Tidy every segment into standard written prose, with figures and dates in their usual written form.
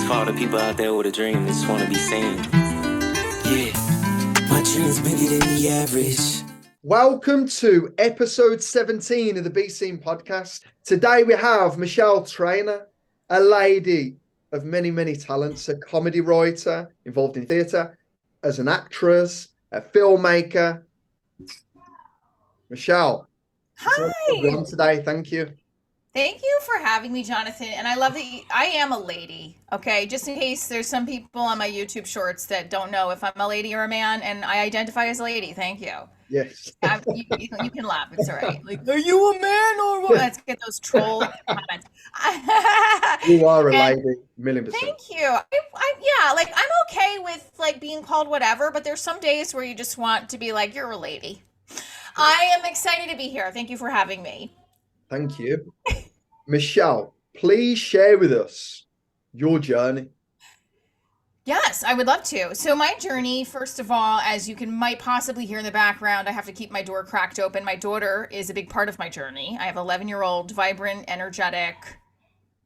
for all the people out there with a dream. They just want to be seen. Yeah. My dream's bigger than the average. Welcome to episode 17 of the Be Seen podcast. Today we have Michele Traina, a lady of many, many talents, a comedy writer involved in theatre, as an actress, a filmmaker. Michele, Hi. you're on today. Thank you. Thank you for having me, Jonathan. And I love that I am a lady, okay? Just in case there's some people on my YouTube shorts that don't know if I'm a lady or a man, and I identify as a lady. Thank you. Yes. You can laugh. It's all right. Like, are you a man or what? Let's get those troll comments. You are a lady, 1,000,000%. Thank you. Yeah, like I'm okay with like being called whatever, but there's some days where you just want to be like, you're a lady. I am excited to be here. Thank you for having me. Thank you. Michele, please share with us your journey. Yes, I would love to. So my journey, first of all, as you might possibly hear in the background, I have to keep my door cracked open. My daughter is a big part of my journey. I have an 11-year-old, vibrant, energetic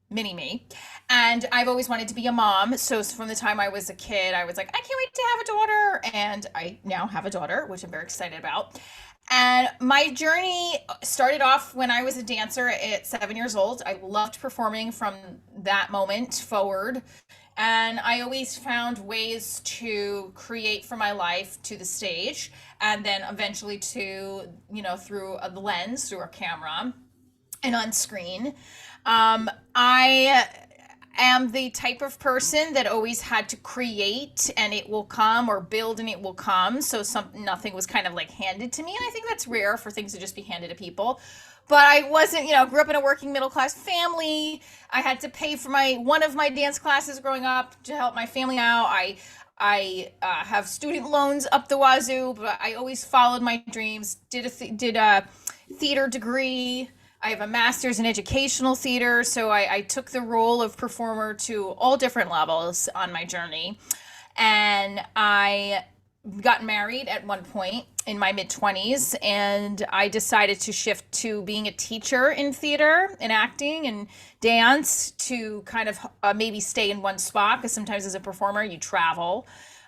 mini me. And I've always wanted to be a mom. So from the time I was a kid, I was like, I can't wait to have a daughter. And I now have a daughter, which I'm very excited about. And my journey started off when I was a dancer at 7 years old. I loved performing from that moment forward. And I always found ways to create for my life to the stage and then eventually to, through the lens, through a camera and on screen. I am the type of person that always had to create and it will come, or build and it will come. So nothing was kind of like handed to me. And I think that's rare for things to just be handed to people. But I wasn't, grew up in a working middle class family. I had to pay for one of my dance classes growing up to help my family out. I have student loans up the wazoo, but I always followed my dreams. Did a theater degree. I have a master's in educational theater, so I took the role of performer to all different levels on my journey. And I got married at one point in my mid-20s, and I decided to shift to being a teacher in theater and acting and dance to kind of maybe stay in one spot, because sometimes as a performer you travel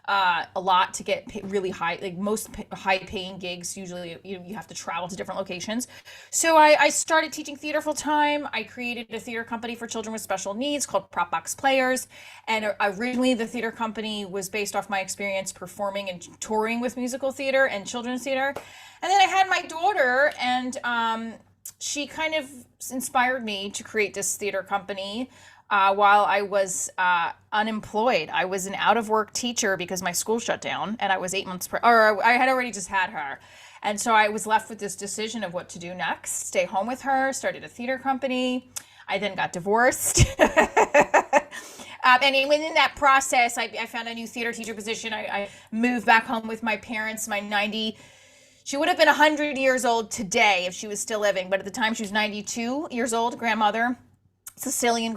a lot to get really high, like most high paying gigs, usually you have to travel to different locations. So I started teaching theater full time. I created a theater company for children with special needs called Prop Box Players. And originally the theater company was based off my experience performing and touring with musical theater and children's theater. And then I had my daughter, and she kind of inspired me to create this theater company. While I was unemployed. I was an out-of-work teacher because my school shut down, and I was 8 months or I had already just had her. And so I was left with this decision of what to do next. Stay home with her, started a theater company. I then got divorced. And within that process, I found a new theater teacher position. I moved back home with my parents. She would have been 100 years old today if she was still living, but at the time she was 92 years old, grandmother. Italian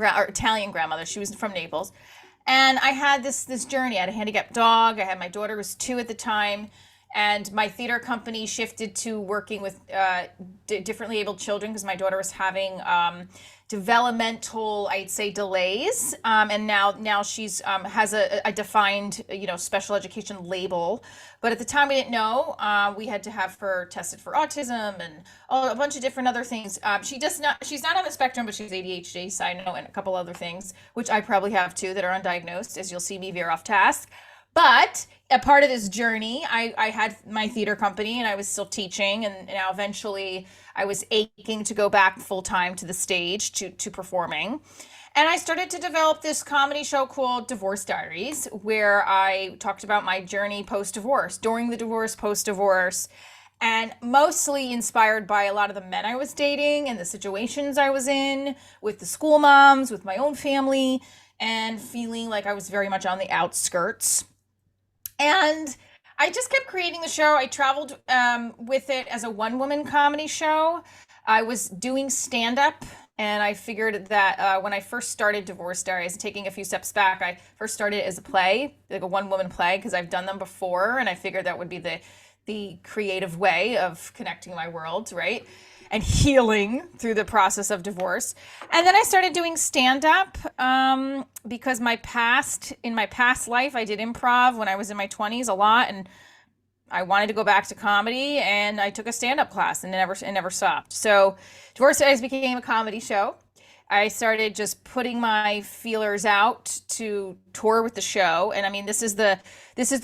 grandmother. She was from Naples. And I had this journey. I had a handicapped dog. I had my daughter was 2 at the time. And my theater company shifted to working with differently abled children because my daughter was having developmental, I'd say, delays. And now she's has a defined, special education label. But at the time we didn't know. We had to have her tested for autism and a bunch of different other things. She's not on the spectrum, but she's ADHD, side note, and a couple other things, which I probably have too, that are undiagnosed, as you'll see me veer off task. But a part of this journey, I had my theater company and I was still teaching, and now eventually I was aching to go back full time to the stage, to performing. And I started to develop this comedy show called Diaries, where I talked about my journey post-divorce, during the divorce, post-divorce, and mostly inspired by a lot of the men I was dating and the situations I was in with the school moms, with my own family, and feeling like I was very much on the outskirts. And I just kept creating the show. I traveled with it as a one-woman comedy show. I was doing stand-up, and I figured that when I first started Diaries, taking a few steps back, I first started as a play, like a one-woman play, because I've done them before, and I figured that would be the creative way of connecting my worlds, right? and healing through the process of divorce. And then I started doing stand up because in my past life, I did improv when I was in my 20s a lot. And I wanted to go back to comedy, and I took a stand up class and it never stopped. So Divorce Diaries became a comedy show. I started just putting my feelers out to tour with the show. And I mean, this is the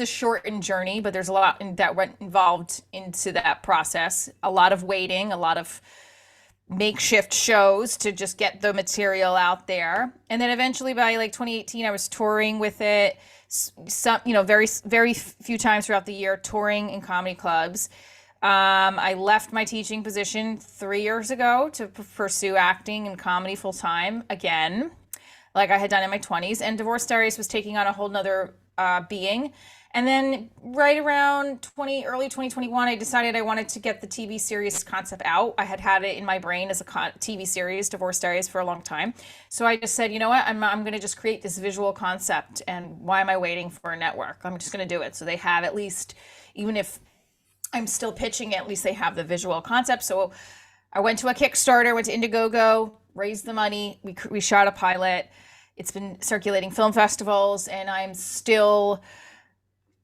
shortened journey, but there's a lot that went involved into that process. A lot of waiting, a lot of makeshift shows to just get the material out there. And then eventually by like 2018, I was touring with it. Some, very, very few times throughout the year, touring in comedy clubs. I left my teaching position 3 years ago to pursue acting and comedy full time again, like I had done in my 20s. And Divorce Diaries was taking on a whole nother being. And then right around early 2021, I decided I wanted to get the TV series concept out. I had it in my brain as a TV series, Divorce Diaries, for a long time. So I just said, you know what, I'm going to just create this visual concept. And why am I waiting for a network? I'm just going to do it. So they have at least, even if I'm still pitching it, at least they have the visual concept. So I went to a Kickstarter, went to Indiegogo, raised the money. We shot a pilot. It's been circulating film festivals, and I'm still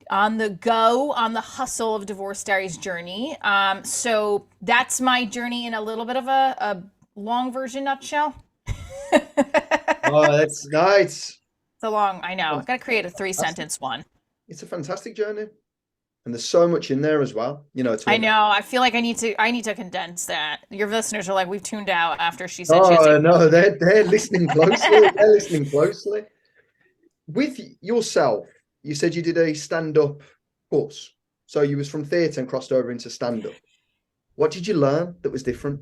on the hustle of Divorce Diaries journey. So that's my journey in a little bit of a long version nutshell. Oh, that's nice. It's a long, I know. I've got to create a 3-sentence one. It's a fantastic journey. And there's so much in there as well. I know. I feel like I need to condense that. Your listeners are like, we've tuned out after she said Oh, no, they're listening closely. They're listening closely. With yourself, you said you did a stand-up course. So you was from theatre and crossed over into stand-up. What did you learn that was different?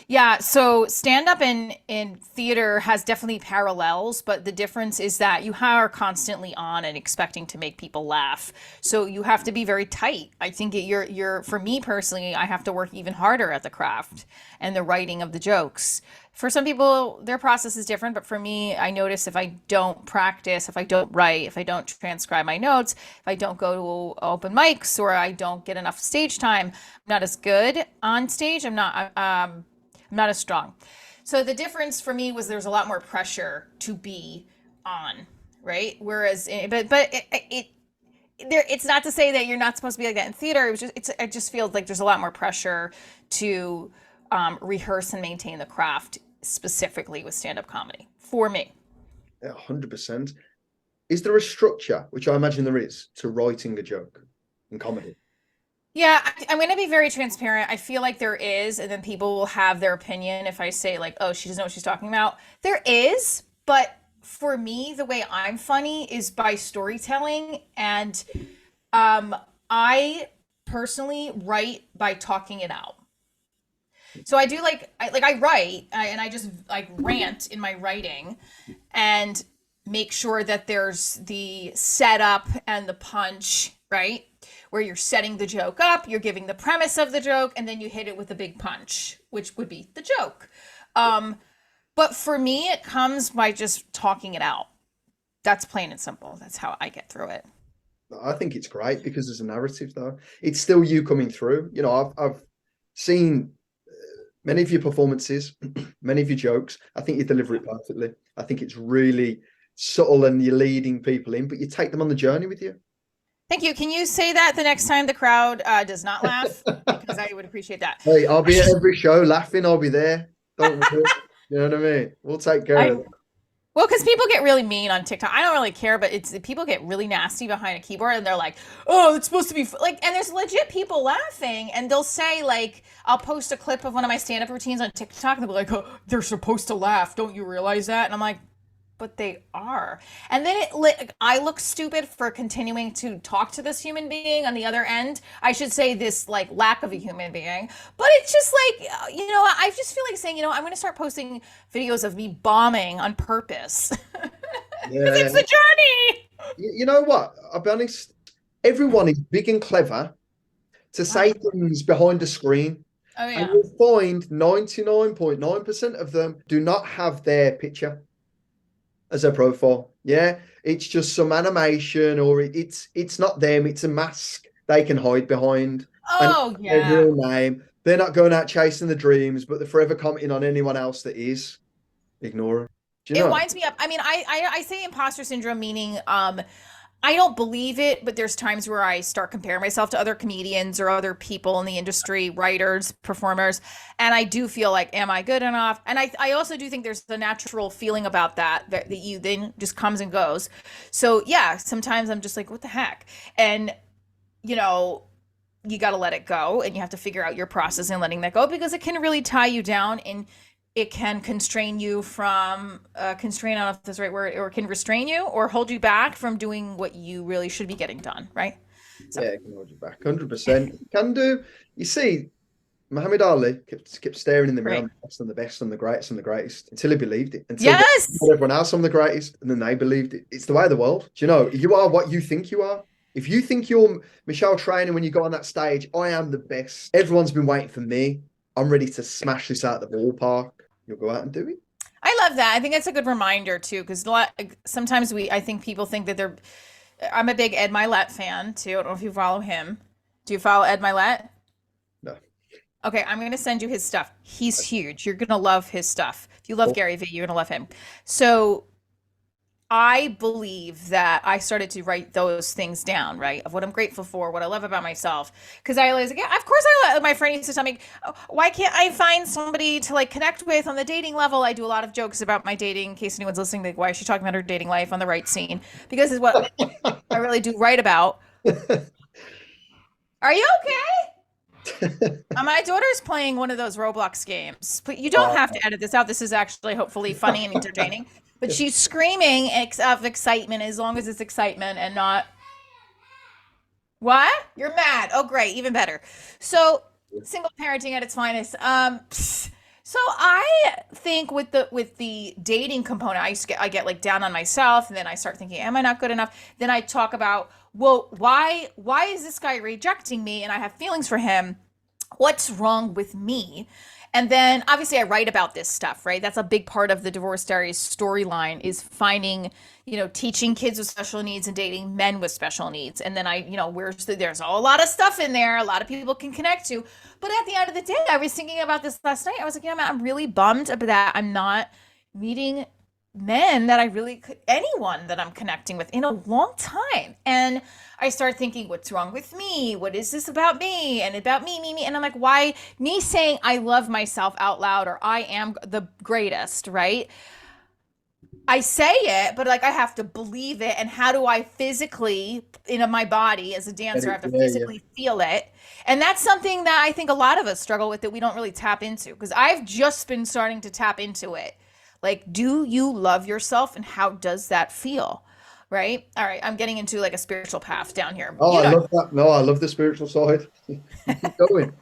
Yeah, so stand-up in theater has definitely parallels, but the difference is that you are constantly on and expecting to make people laugh. So you have to be very tight. I think you're for me personally, I have to work even harder at the craft and the writing of the jokes. For some people, their process is different, but for me, I notice if I don't practice, if I don't write, if I don't transcribe my notes, if I don't go to open mics, or I don't get enough stage time, I'm not as good on stage. I'm not as strong. So the difference for me was there's a lot more pressure to be on, right? Whereas, it's not to say that you're not supposed to be like that in theater. It just feels like there's a lot more pressure to rehearse and maintain the craft, specifically with stand-up comedy, for me. Yeah, 100%. Is there a structure, which I imagine there is, to writing a joke in comedy? Yeah, I'm going to be very transparent. I feel like there is, and then people will have their opinion if I say like, oh, she doesn't know what she's talking about. There is, but for me, the way I'm funny is by storytelling, and I personally write by talking it out. So I do I write and I just like rant in my writing and make sure that there's the setup and the punch, right? Where you're setting the joke up, you're giving the premise of the joke, and then you hit it with a big punch, which would be the joke. But for me, it comes by just talking it out. That's plain and simple. That's how I get through it. I think it's great because there's a narrative, though. It's still you coming through. I've seen many of your performances, many of your jokes. I think you deliver it perfectly. I think it's really subtle and you're leading people in, but you take them on the journey with you. Thank you. Can you say that the next time the crowd does not laugh? Because I would appreciate that. Hey, I'll be at every show laughing. I'll be there. Don't worry. You know what I mean? We'll take care of it. Well, because people get really mean on TikTok. I don't really care, but people get really nasty behind a keyboard, and they're like, "Oh, it's supposed to be like." And there's legit people laughing, and they'll say like, "I'll post a clip of one of my stand-up routines on TikTok," and they'll be like, "Oh, they're supposed to laugh. Don't you realize that?" And I'm like, but they are. And then I look stupid for continuing to talk to this human being on the other end. I should say this like lack of a human being. But it's just like, I just feel like saying, I'm going to start posting videos of me bombing on purpose. Because it's the journey. You know what? I'll be honest. Everyone is big and clever to say things behind a screen. Oh, yeah. And you'll find 99.9% of them do not have their picture as a profile. Yeah, it's just some animation, or it's not them. It's a mask they can hide behind. Oh, yeah. Their real name. They're not going out chasing the dreams, but they're forever commenting on anyone else that is. Ignore them. Do you It know? winds me up. I mean, I say imposter syndrome, meaning I don't believe it, but there's times where I start comparing myself to other comedians or other people in the industry, writers, performers, and I do feel like, am I good enough? And I also do think there's the natural feeling about that you then just comes and goes. So yeah, sometimes I'm just like, what the heck? And you know, you got to let it go and you have to figure out your process in letting that go because it can really tie you down and it can constrain you from constrain, I don't know if that's the right word, or can restrain you or hold you back from doing what you really should be getting done, right? So Yeah, it can hold you back 100%. Can do. You see, Muhammad Ali kept staring in the mirror, right. I'm the best and the best and the greatest and the greatest until he believed it. Until they Yes. told everyone else I'm the greatest, and then they believed it. It's the way of the world. Do you know? You are what you think you are. If you think you're Michele Traina when you go on that stage, I am the best. Everyone's been waiting for me. I'm ready to smash this out of the ballpark. You'll go out and do it. I love that. I think that's a good reminder too, because sometimes I think people think that they're. I'm a big Ed Milet fan too. I don't know if you follow him. Do you follow Ed Milet? No. Okay, I'm gonna send you his stuff. He's huge. You're gonna love his stuff. If you love Cool. Gary Vee, you're gonna love him. So I believe that I started to write those things down, right? Of what I'm grateful for, what I love about myself. Because I was like, yeah, of course my friend used to tell me, "Oh, why can't I find somebody to like connect with on the dating level?" I do a lot of jokes about my dating in case anyone's listening, like, why is she talking about her dating life on the right scene? Because it's what I really do write about. Are you okay? My daughter's playing one of those Roblox games. But you don't have to edit this out. This is actually hopefully funny and entertaining. But she's screaming of excitement as long as it's excitement and not. What? You're mad. Oh, great. Even better. So, single parenting at its finest. So I think with the dating component, I get like down on myself, and then I start thinking, am I not good enough? Then I talk about, well, why is this guy rejecting me? And I have feelings for him. What's wrong with me? And then obviously I write about this stuff, right? That's a big part of the Divorce Diaries storyline is finding, teaching kids with special needs and dating men with special needs. And then there's a lot of stuff in there, a lot of people can connect to. But at the end of the day, I was thinking about this last night. I was like, I'm really bummed about that I'm not meeting men that I really could, anyone that I'm connecting with in a long time. And I start thinking, what's wrong with me? What is this about me? And about me. And I'm like, why me saying I love myself out loud or I am the greatest, right? I say it, but like I have to believe it. And how do I physically, my body as a dancer, I have to physically feel it. And that's something that I think a lot of us struggle with that we don't really tap into because I've just been starting to tap into it. Like, do you love yourself and how does that feel? Right? All right. I'm getting into like a spiritual path down here. Oh, I love that. No, I love the spiritual side. Keep going.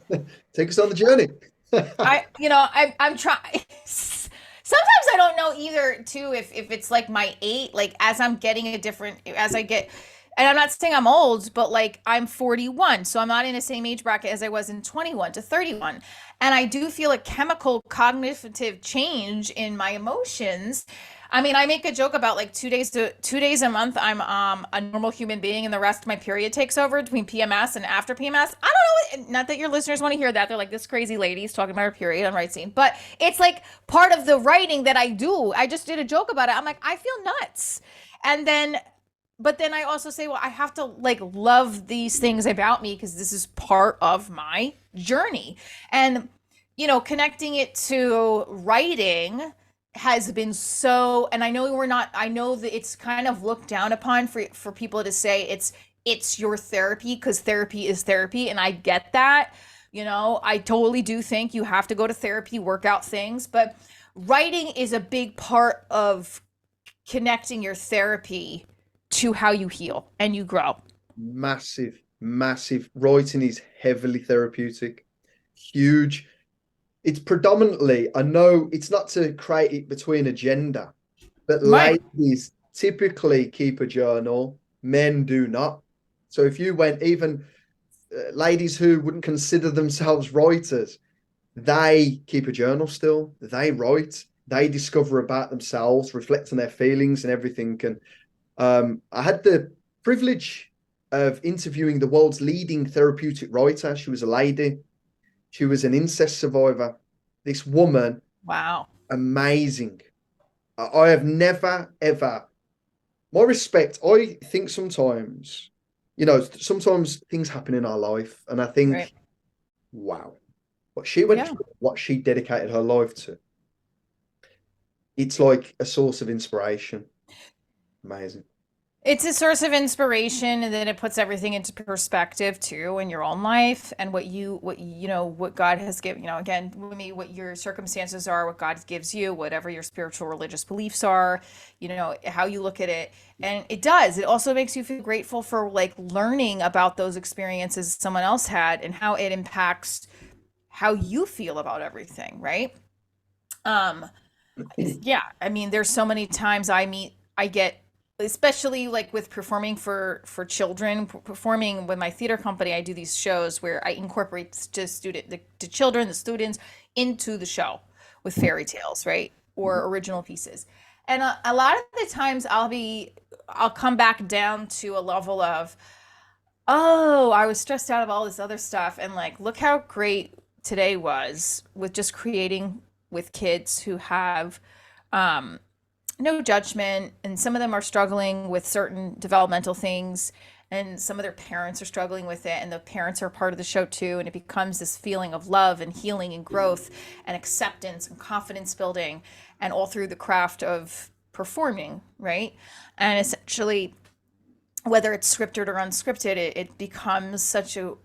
Take us on the journey. I'm trying. Sometimes I don't know either, too, if it's like my age, like as I'm getting as I get, and I'm not saying I'm old, but like I'm 41, so I'm not in the same age bracket as I was in 21 to 31. And I do feel a chemical cognitive change in my emotions. I mean, I make a joke about like 2 days a month I'm a normal human being and the rest of my period takes over between PMS and after PMS. I don't know, not that your listeners want to hear that. They're like, this crazy lady's talking about her period on right scene. But it's like part of the writing that I do. I just did a joke about it. I'm like, I feel nuts. But then I also say, well, I have to like love these things about me because this is part of my journey. And, connecting it to writing has been and I know I know that it's kind of looked down upon for people to say it's your therapy because therapy is therapy. And I get that, I totally do think you have to go to therapy, work out things, but writing is a big part of connecting your therapy to how you heal and you grow. Massive. Writing is heavily therapeutic. Huge. It's predominantly, I know it's not to create it between a gender, but Right. ladies typically keep a journal. Men do not. So if you went even ladies who wouldn't consider themselves writers, they keep a journal still. They write. They discover about themselves, reflect on their feelings and everything. And I had the privilege of interviewing the world's leading therapeutic writer. She was a lady. She was an incest survivor. This woman, Wow. amazing. I have never, ever, my respect, I think sometimes, sometimes things happen in our life, and I Right. think, wow, what she went Yeah. through, what she dedicated her life to, it's like a source of inspiration. Amazing. It's a source of inspiration, and then it puts everything into perspective too in your own life and what God has given, again, with me, what your circumstances are, what God gives you, whatever your spiritual religious beliefs are, how you look at it. And it also makes you feel grateful for like learning about those experiences someone else had and how it impacts how you feel about everything, right? Um, yeah, I mean, there's so many times I get, especially like with performing for children, performing with my theater company. I do these shows where I incorporate the children, the students into the show with fairy tales, right, or original pieces. And a lot of the times I'll come back down to a level of, oh, I was stressed out of all this other stuff, and like, look how great today was with just creating with kids who have um, no judgment, and some of them are struggling with certain developmental things, and some of their parents are struggling with it, and the parents are part of the show too, and it becomes this feeling of love and healing and growth and acceptance and confidence building, and all through the craft of performing, right? And essentially, whether it's scripted or unscripted, it becomes such a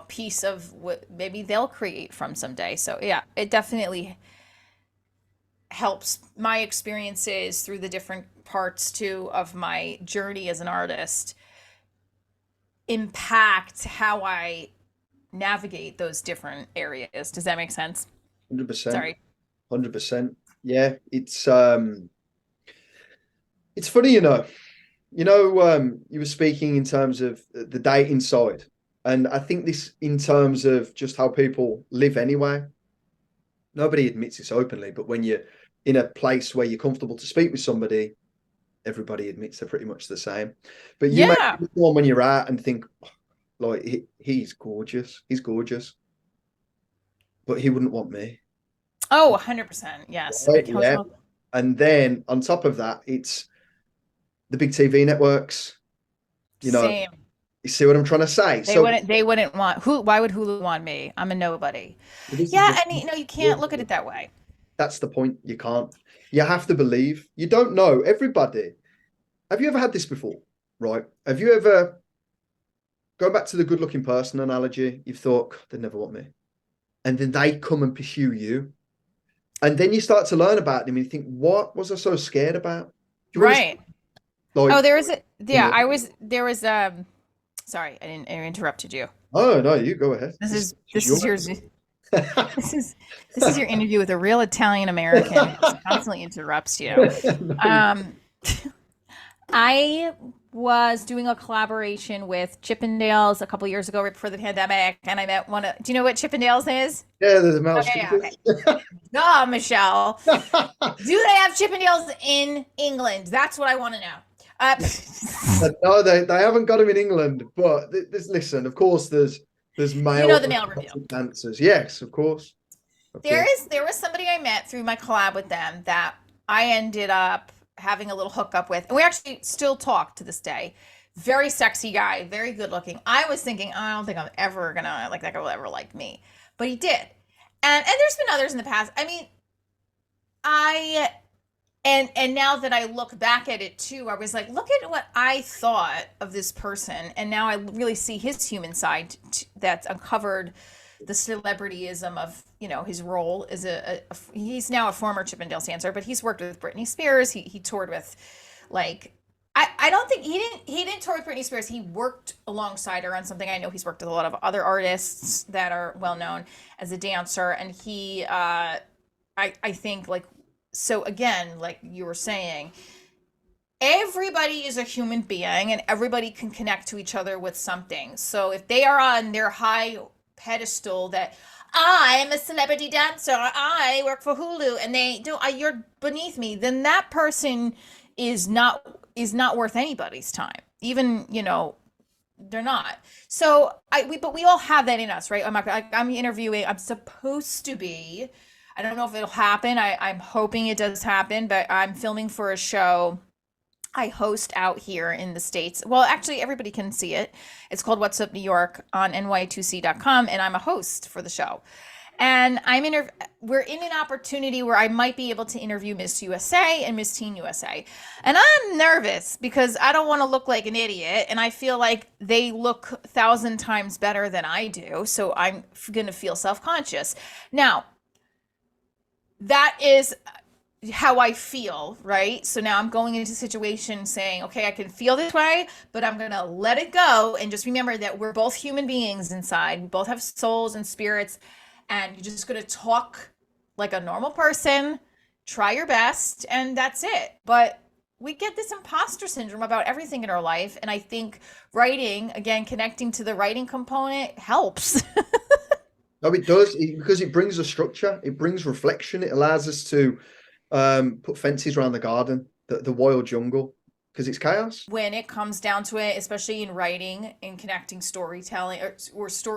piece of what maybe they'll create from someday. So yeah, it definitely helps my experiences through the different parts too of my journey as an artist impact how I navigate those different areas. Does that make sense? 100%. Sorry. 100%. Yeah, it's funny, you were speaking in terms of the dating side, and I think this in terms of just how people live anyway. Nobody admits this openly, but when you're in a place where you're comfortable to speak with somebody, everybody admits they're pretty much the same. But you may Yeah. be one when you're out and think, "Oh, like he's gorgeous, he's gorgeous, but he wouldn't want me." Oh, 100%. Yes. Right? Yeah. And then on top of that, it's the big TV networks. You know, Same. you see what I'm trying to say? They So wouldn't they wouldn't want who why would Hulu want me? I'm a nobody. this is Yeah, the and you can't look at it that way. that's the point. You can't. You have to believe. You don't know everybody. Have you ever had this before? Right? Have you ever going back to the good-looking person analogy? You've thought "God, they'd never want me," and then they come and pursue you, and then you start to learn about them, and you think, "What was I so scared about?" Do you understand? Right. Like, Oh, there was a you yeah, know, I was there was sorry, I interrupted you. oh no, you go ahead. This This is is this is your your this is this is your interview with a real Italian American who just constantly interrupts you. Nice. Um, I was doing a collaboration with Chippendales a couple years ago, right before the pandemic, and I met one of. Do you know what Chippendales is? Yeah, there's a mouse. Okay, yeah, okay. No, Michelle. Do they have Chippendales in England? That's what I want to know. No, they haven't got him in England, but listen, of course, there's you male know the male review. dancers. Yes, of course. Of course. There was somebody I met through my collab with them that I ended up having a little hookup with, and we actually still talk to this day. Very sexy guy, very good looking. I was thinking, I don't think I'm ever gonna like that guy will ever like me, but he did. And there's been others in the past. I mean, I and now that I look back at it too, I was like, look at what I thought of this person, and now I really see his human side that's uncovered the celebrityism of his role as he's now a former Chippendales dancer, but he's worked with Britney Spears. He toured with like I don't think he didn't tour with Britney Spears. He worked alongside her on something. I know he's worked with a lot of other artists that are well known as a dancer, and he I think like so again, like you were saying, everybody is a human being and everybody can connect to each other with something. So if they are on their high pedestal that I'm a celebrity dancer, I work for Hulu, and they do you're beneath me, then that person is not worth anybody's time. Even, they're not. So but we all have that in us, right? I'm interviewing. I'm supposed to be. I don't know if it'll happen. I'm hoping it does happen, but I'm filming for a show I host out here in the States. Well, actually, everybody can see it. It's called What's Up New York on ny2c.com, and I'm a host for the show. And we're in an opportunity where I might be able to interview Miss USA and Miss Teen USA. And I'm nervous because I don't want to look like an idiot, and I feel like they look 1,000 times better than I do, so I'm going to feel self-conscious. Now, that is how I feel, right? So now I'm going into a situation saying, okay, I can feel this way, but I'm going to let it go and just remember that we're both human beings inside. We both have souls and spirits, and you're just going to talk like a normal person, try your best, and that's it. But we get this imposter syndrome about everything in our life, and I think writing, again, connecting to the writing component helps. No, it does, because it brings a structure, it brings reflection, it allows us to put fences around the garden, the wild jungle, because it's chaos. When it comes down to it, especially in writing and connecting storytelling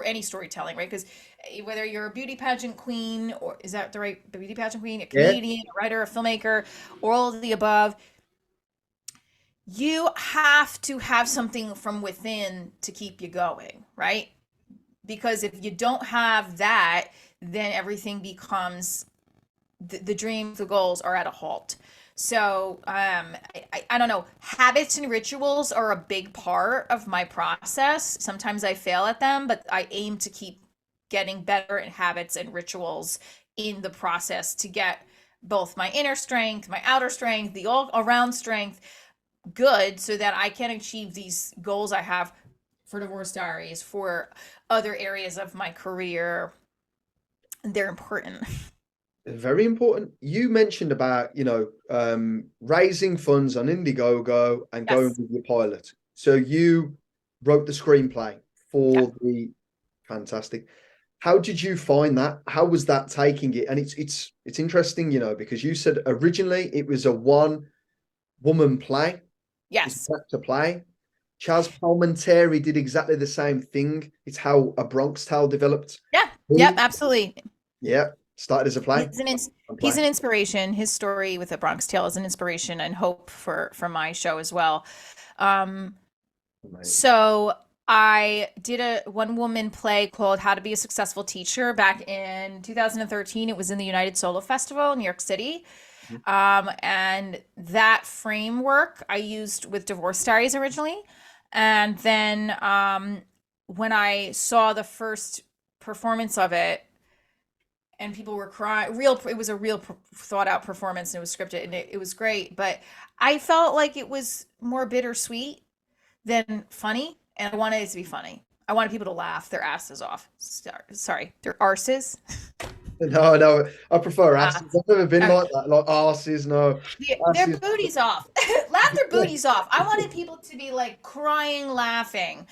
any storytelling, right? Because whether you're a beauty pageant queen, or is that the right beauty pageant queen, a comedian, a writer, a filmmaker, or all of the above, you have to have something from within to keep you going, right? Because if you don't have that, then everything becomes the dreams, the goals are at a halt. So I don't know. Habits and rituals are a big part of my process. Sometimes I fail at them, but I aim to keep getting better at habits and rituals in the process to get both my inner strength, my outer strength, the all around strength good so that I can achieve these goals I have for Divorce Diaries, for other areas of my career. They're important. Very important. You mentioned about, raising funds on Indiegogo and going Yes. with your pilot. So you wrote the screenplay for the fantastic. How did you find that? How was that taking it? And it's interesting, because you said originally it was a one-woman play. Yes. It's to play. Charles Palminteri did exactly the same thing. It's how A Bronx Tale developed. Yeah. Yep. Absolutely. Yeah. Started as a play. He's an inspiration. His story with the Bronx Tale is an inspiration and hope for my show as well. So I did a one-woman play called How to Be a Successful Teacher back in 2013. It was in the United Solo Festival in New York City. And that framework I used with Divorce Diaries originally. And then when I saw the first performance of it, and people were crying, it was a real thought out performance, and it was scripted, and it was great, but I felt like it was more bittersweet than funny, and I wanted it to be funny. I wanted people to laugh their asses off. Sorry, their arses. No, I prefer asses. I've never been like that, like arses, no. Their booties off. Laugh their booties off. I wanted people to be like crying, laughing,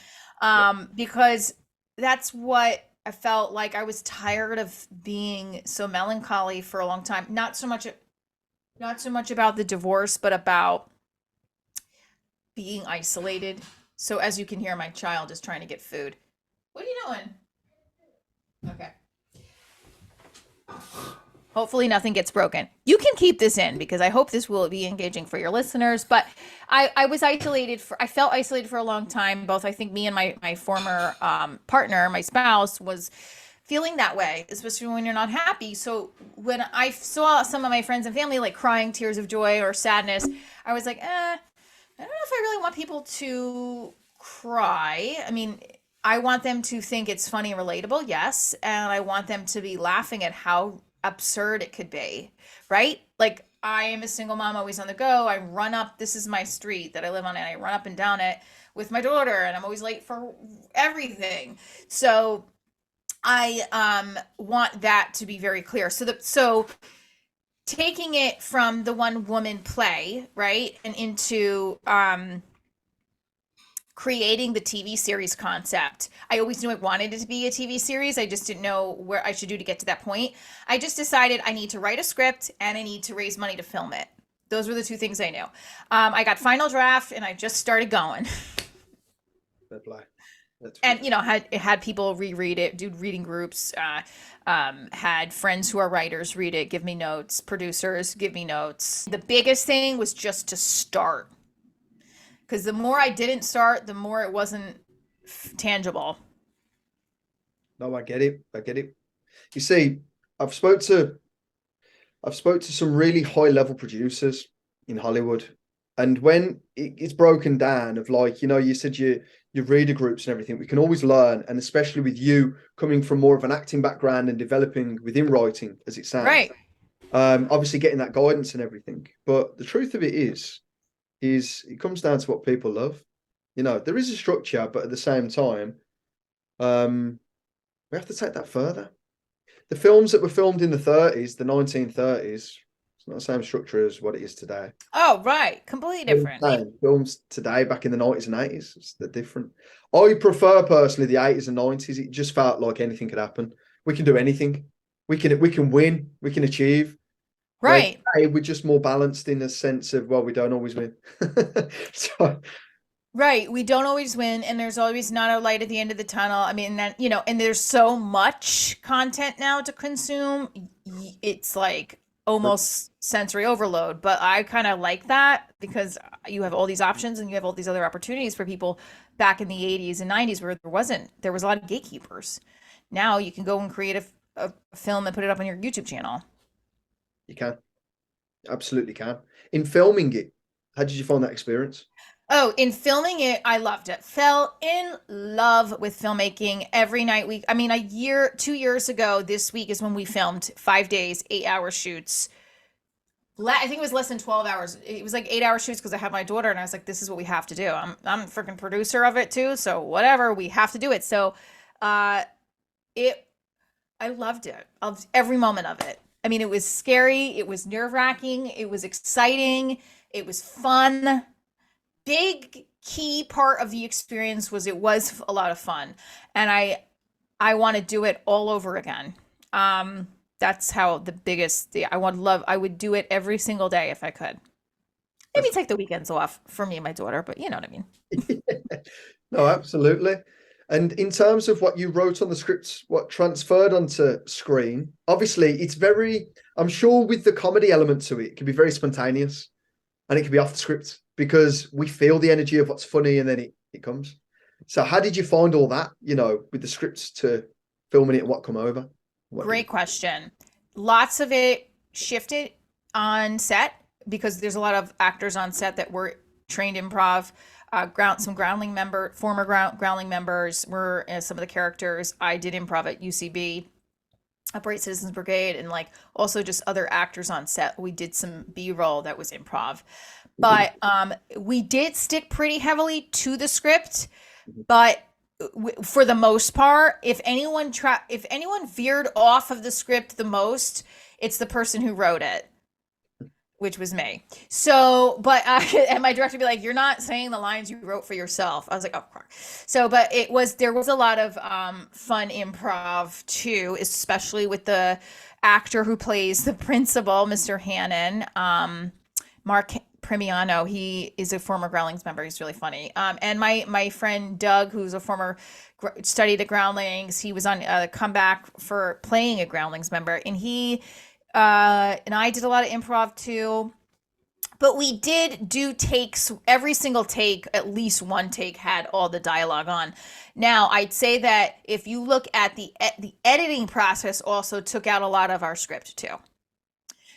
because that's what I felt like. I was tired of being so melancholy for a long time. Not so much about the divorce, but about being isolated. So as you can hear, my child is trying to get food. What are you doing? Okay. Hopefully nothing gets broken. You can keep this in because I hope this will be engaging for your listeners. But I felt isolated for a long time. Both, I think, me and my former partner, my spouse, was feeling that way, especially when you're not happy. So when I saw some of my friends and family like crying tears of joy or sadness, I was like, I don't know if I really want people to cry. I mean, I want them to think it's funny and relatable, yes. And I want them to be laughing at how absurd it could be, right? Like, I am a single mom, always on the go. I run up, this is my street that I live on, and I run up and down it with my daughter, and I'm always late for everything. So I want that to be very clear. So taking it from the one woman play, right, and into creating the TV series concept. I always knew I wanted it to be a TV series. I just didn't know where I should do to get to that point. I just decided I need to write a script and I need to raise money to film it. Those were the two things I knew. I got final draft and I just started going. That's And you know, had people reread it, do reading groups, had friends who are writers read it, give me notes, producers give me notes. The biggest thing was just to start, because the more I didn't start, the more it wasn't tangible. no, I get it. I get it. You see, I've spoke to I've spoke to some really high level producers in Hollywood, and when it's broken down of like, you said your reader groups and everything, we can always learn, and especially with you coming from more of an acting background and developing within writing, as it sounds, Right. obviously getting that guidance and everything. But the truth of it is it comes down to what people love. There is a structure, but at the same time, um, we have to take that further. The films that were filmed in the 30s, the 1930s, it's not the same structure as what it is today. Oh, right. Completely different. Films today, back in the 90s and 80s, they're different. I prefer personally the 80s and 90s. It just felt like anything could happen. We can do anything. We can win. We can achieve. Where Right. today we're just more balanced in the sense of, well, we don't always win. So Right. We don't always win, and there's always not a light at the end of the tunnel. I mean, that, and there's so much content now to consume. It's like almost sensory overload, but I kind of like that because you have all these options and you have all these other opportunities for people back in the 80s and 90s where there was a lot of gatekeepers. Now you can go and create a film and put it up on your YouTube channel. you can. Absolutely can. In filming it, how did you find that experience? Oh, in filming it, I loved it. Fell in love with filmmaking every night. A year, 2 years ago, this week is when we filmed 5 days, 8 hour shoots. I think it was less than 12 hours. It was like 8 hour shoots because I have my daughter, and I was like, this is what we have to do. I'm a freaking producer of it too. So whatever, we have to do it. So, it, I loved it. I loved every moment of it. I mean, it was scary. It was nerve wracking. It was exciting. It was fun. Big key part of the experience was it was a lot of fun, and I want to do it all over again. That's how I would do it every single day if I could. Maybe take the weekends off for me and my daughter, but you know what I mean. No, absolutely. And in terms of what you wrote on the scripts, what transferred onto screen, obviously I'm sure with the comedy element to it, it can be very spontaneous and it can be off the script because we feel the energy of what's funny and then it comes. So how did you find all that, with the scripts to filming it and what come over? Great question. Lots of it shifted on set because there's a lot of actors on set that were trained improv. Former groundling members were some of the characters. I did improv at UCB, Upright Citizens Brigade, and like also just other actors on set. We did some B-roll that was improv, but we did stick pretty heavily to the script. But for the most part, if anyone veered off of the script the most, it's the person who wrote it, which was me. So, but and my director would be like, "You're not saying the lines you wrote for yourself." I was like, "Oh, crap." So, but there was a lot of fun improv too, especially with the actor who plays the principal, Mr. Hannon, Mark Premiano. He is a former Groundlings member. He's really funny. And my friend Doug, who's a former studied at Groundlings, he was on a comeback for playing a Groundlings member, and he and I did a lot of improv too. But we did do takes. Every single take, at least one take, had all the dialogue on. Now, I'd say that if you look at the editing process, also took out a lot of our script too.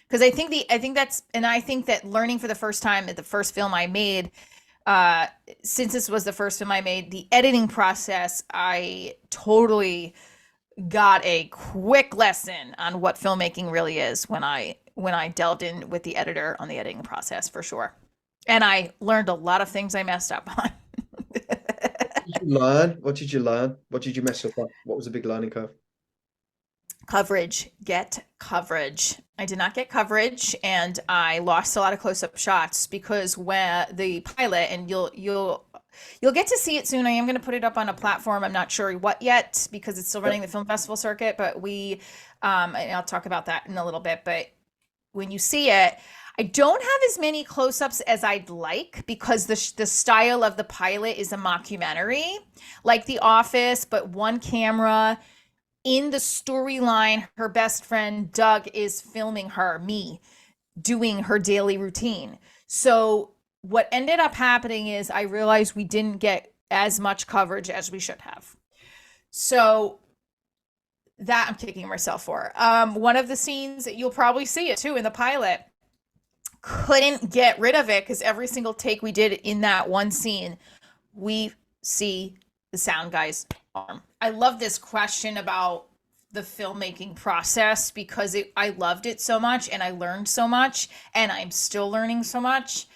Because I think that learning for the first time at the first film I made, since this was the first film I made, the editing process, I totally got a quick lesson on what filmmaking really is when I delved in with the editor on the editing process, for sure. And I learned a lot of things I messed up on. Did you learn? What did you learn? What did you mess up on? What was a big learning curve? Coverage. Get coverage. I did not get coverage, and I lost a lot of close-up shots because when the pilot, and you'll get to see it soon. I am going to put it up on a platform. I'm not sure what yet because it's still running the film festival circuit, but and I'll talk about that in a little bit. But when you see it, I don't have as many close-ups as I'd like because the style of the pilot is a mockumentary, like The Office, but one camera. In the storyline, her best friend Doug is filming her, me, doing her daily routine. So what ended up happening is I realized we didn't get as much coverage as we should have. So that I'm kicking myself for. One of the scenes, you'll probably see it too in the pilot, couldn't get rid of it because every single take we did in that one scene, we see the sound guy's arm. I love this question about the filmmaking process because I loved it so much and I learned so much and I'm still learning so much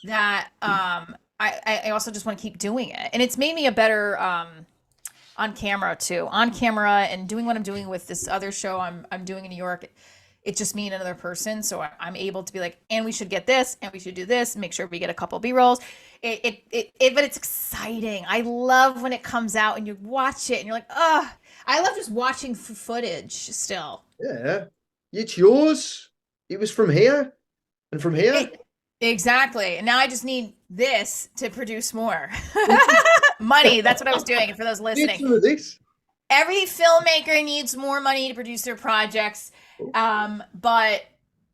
that I also just want to keep doing it. And it's made me a better on camera too. On camera and doing what I'm doing with this other show I'm doing in New York. It's just me and another person. So I'm able to be like, and we should get this, and we should do this, and make sure we get a couple B-rolls. But it's exciting. I love when it comes out and you watch it and you're like, oh, I love just watching footage still. Yeah. It's yours. It was from here and from here. Exactly. And now I just need this to produce more money. That's what I was doing. And for those listening, every filmmaker needs more money to produce their projects. But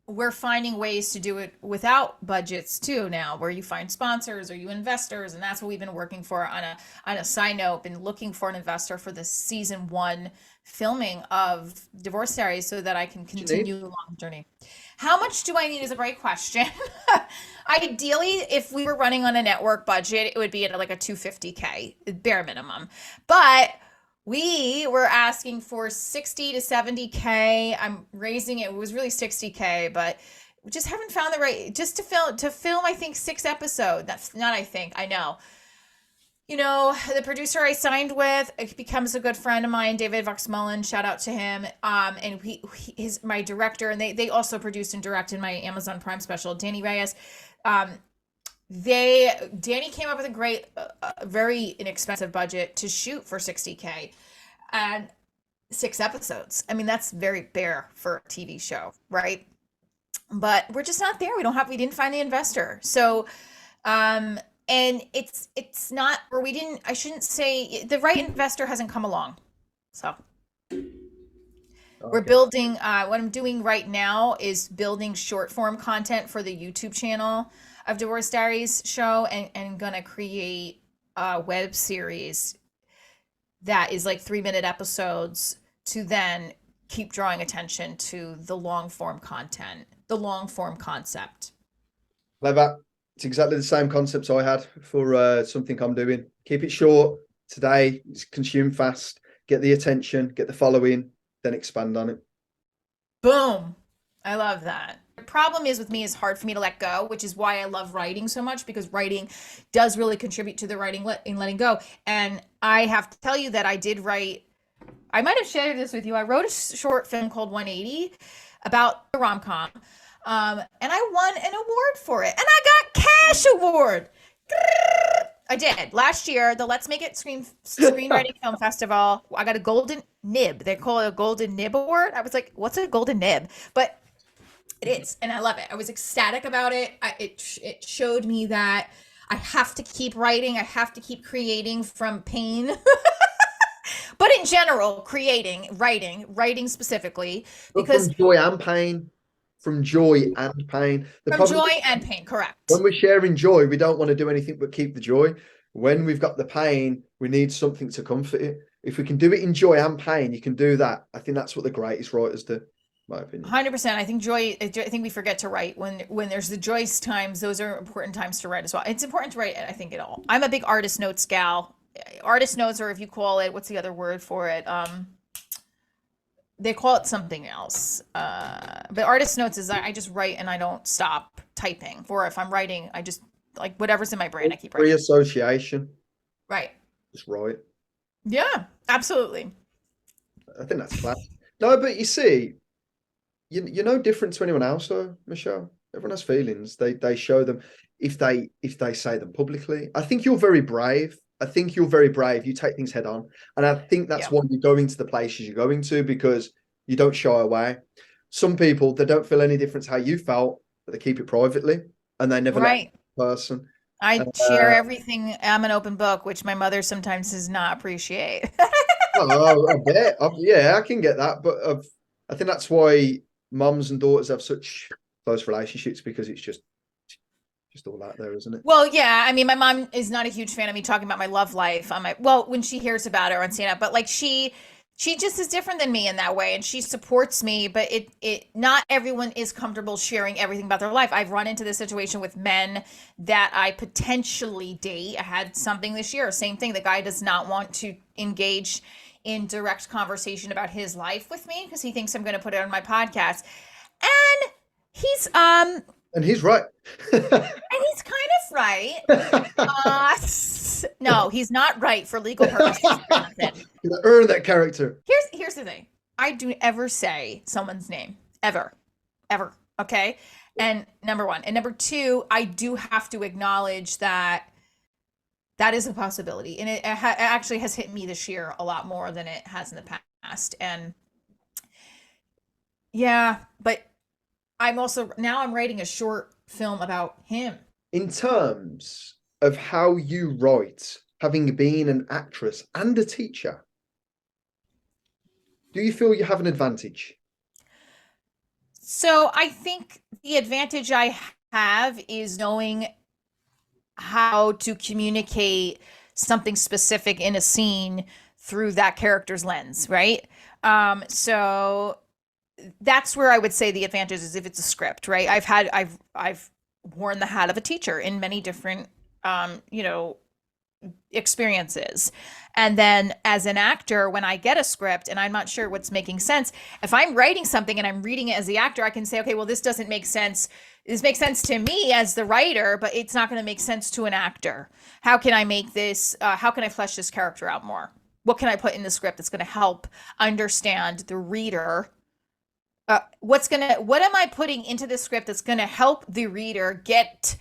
we're finding ways to do it without budgets too now, where you find sponsors or you investors, and that's what we've been working for on a side note, been looking for an investor for the season 1 filming of Divorce Diaries so that I can continue the long journey. How much do I need is a great question. Ideally, if we were running on a network budget, it would be at like a $250K bare minimum. But we were asking for 60 to 70K. I'm raising it. It was really 60K, but we just haven't found the right, just to film, I think 6 episodes. That's not, I know. You know, the producer I signed with becomes a good friend of mine, David Voxmullen, shout out to him. And he's my director, and they also produced and directed my Amazon Prime special, Danny Reyes. Danny came up with a great, very inexpensive budget to shoot for 60K and 6 episodes. I mean, that's very bare for a TV show, right? But we're just not there. We didn't find the investor. So, and it's not, or we didn't, I shouldn't say, the right investor hasn't come along. So we're building, what I'm doing right now is building short form content for the YouTube channel of Divorce Diaries show, and gonna create a web series that is like 3-minute episodes to then keep drawing attention to the long form content, the long form concept. Clever. It's exactly the same concepts I had for something I'm doing. Keep it short today, consume fast, get the attention, get the following, then expand on it. Boom. I love that. The problem is with me, it's hard for me to let go, which is why I love writing so much, because writing does really contribute to the writing in letting go. And I have to tell you that I did write, I might have shared this with you. I wrote a short film called 180 about the rom-com. And I won an award for it. And I got cash award. I did. Last year, the Let's Make It Screenwriting Film Festival, I got a golden nib. They call it a golden nib award. I was like, what's a golden nib? But it is, and I love it. I was ecstatic about it. It showed me that I have to keep writing. I have to keep creating from pain. But in general, writing specifically, because from joy and pain. From joy and pain. From joy and pain, correct. When we're sharing joy, we don't want to do anything but keep the joy. When we've got the pain, we need something to comfort it. If we can do it in joy and pain, you can do that. I think that's what the greatest writers do, in my opinion. 100%. I think we forget to write when there's the joyous times. Those are important times to write as well. It's important to write, I think, it all. I'm a big artist notes gal. Artist notes, or if you call it, what's the other word for it? They call it something else. But artist notes is I just write and I don't stop typing. Or if I'm writing, I just, like, whatever's in my brain, I keep writing. Free association. Right. Just write. Yeah, absolutely. I think that's class. No, but you see, you're no different to anyone else, though, Michelle. Everyone has feelings. They show them if they say them publicly. I think you're very brave. You take things head on. And I think that's why you're going to the places you're going to, because you don't shy away. Some people, they don't feel any difference how you felt. but they keep it privately, and they never let Right. the person. I share Uh, everything. I'm an open book, which my mother sometimes does not appreciate. oh, I bet. Yeah, I can get that, but I think that's why mums and daughters have such close relationships, because it's just all out there, isn't it? Well, yeah, I mean, my mom is not a huge fan of me talking about my love life on my, well, when she hears about it on stand up, but like she just is different than me in that way, and she supports me, but it not everyone is comfortable sharing everything about their life. I've run into this situation with men that I potentially date. I had something this year, same thing. The guy does not want to engage in direct conversation about his life with me because he thinks I'm going to put it on my podcast. And he's And he's right. he's kind of right. No, he's not right for legal purposes. Jonathan. Earn that character. Here's the thing. I do ever say someone's name ever, ever. Okay, and number one, and number two, I do have to acknowledge that that is a possibility, and it actually has hit me this year a lot more than it has in the past. And yeah, but I'm also now I'm writing a short film about him. In terms of how you write, having been an actress and a teacher, do you feel you have an advantage? So I think the advantage I have is knowing how to communicate something specific in a scene through that character's lens, right? So that's where I would say the advantage is if it's a script, right? I've worn the hat of a teacher in many different you know, experiences. And then as an actor, when I get a script and I'm not sure what's making sense, if I'm writing something and I'm reading it as the actor, I can say, okay, well, this doesn't make sense. This makes sense to me as the writer, but it's not going to make sense to an actor. How can I make this, how can I flesh this character out more? What can I put in the script that's going to help understand the reader? What am I putting into the script that's going to help the reader get